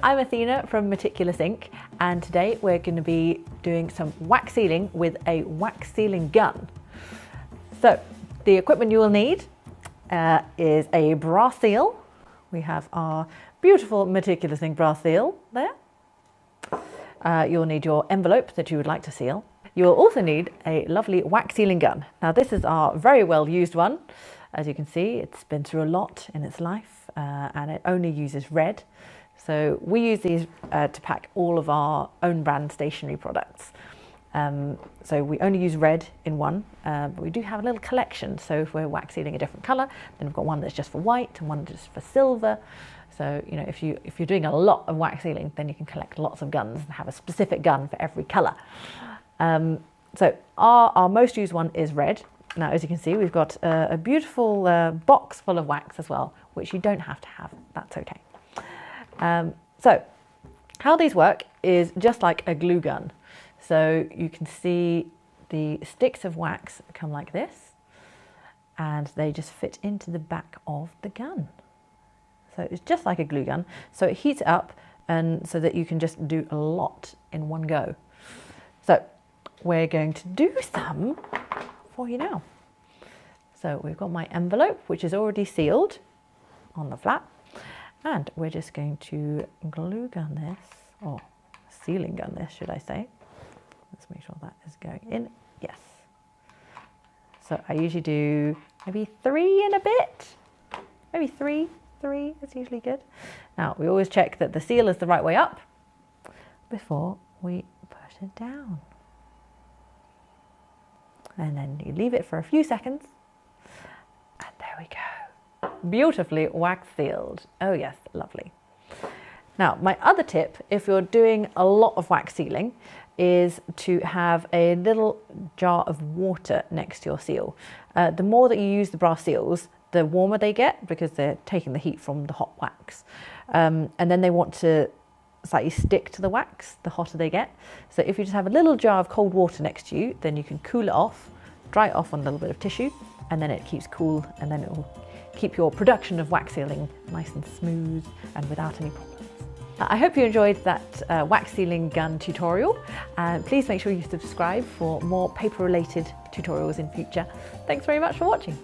I'm Athena from Meticulous Ink, and today we're going to be doing some wax sealing with a wax sealing gun. So the equipment you will need is a brass seal. We have our beautiful Meticulous Ink brass seal there. You'll need your envelope that you would like to seal. You'll also need a lovely wax sealing gun. Now this is our very well used one. As you can see, it's been through a lot in its life and it only uses red. So we use these to pack all of our own brand stationery products. So we only use red in one, but we do have a little collection. So if we're wax sealing a different colour, then we've got one that's just for white and one just for silver. So you know, if you're doing a lot of wax sealing, then you can collect lots of guns and have a specific gun for every colour. So our most used one is red. Now, as you can see, we've got a beautiful box full of wax as well, which you don't have to have. That's okay. So how these work is just like a glue gun. So you can see the sticks of wax come like this, and they just fit into the back of the gun. So it's just like a glue gun. So it heats up, and so that you can just do a lot in one go. So we're going to do some for you now. So we've got my envelope, which is already sealed on the flap, and we're just going to glue gun this, or sealing gun this, should I say. Let's make sure that is going in. Yes. So I usually do maybe 3 and a bit, maybe three is usually good. Now we always check that the seal is the right way up before we put it down. And then you leave it for a few seconds, and there we go. Beautifully wax sealed. Oh yes, lovely. Now, my other tip, if you're doing a lot of wax sealing, is to have a little jar of water next to your seal. The more that you use the brass seals, the warmer they get, because they're taking the heat from the hot wax. And then they want to slightly stick to the wax, the hotter they get. So if you just have a little jar of cold water next to you, then you can cool it off, dry it off on a little bit of tissue, and then it keeps cool, and then it will keep your production of wax sealing nice and smooth and without any problems. I hope you enjoyed that wax sealing gun tutorial, and please make sure you subscribe for more paper related tutorials in future. Thanks very much for watching.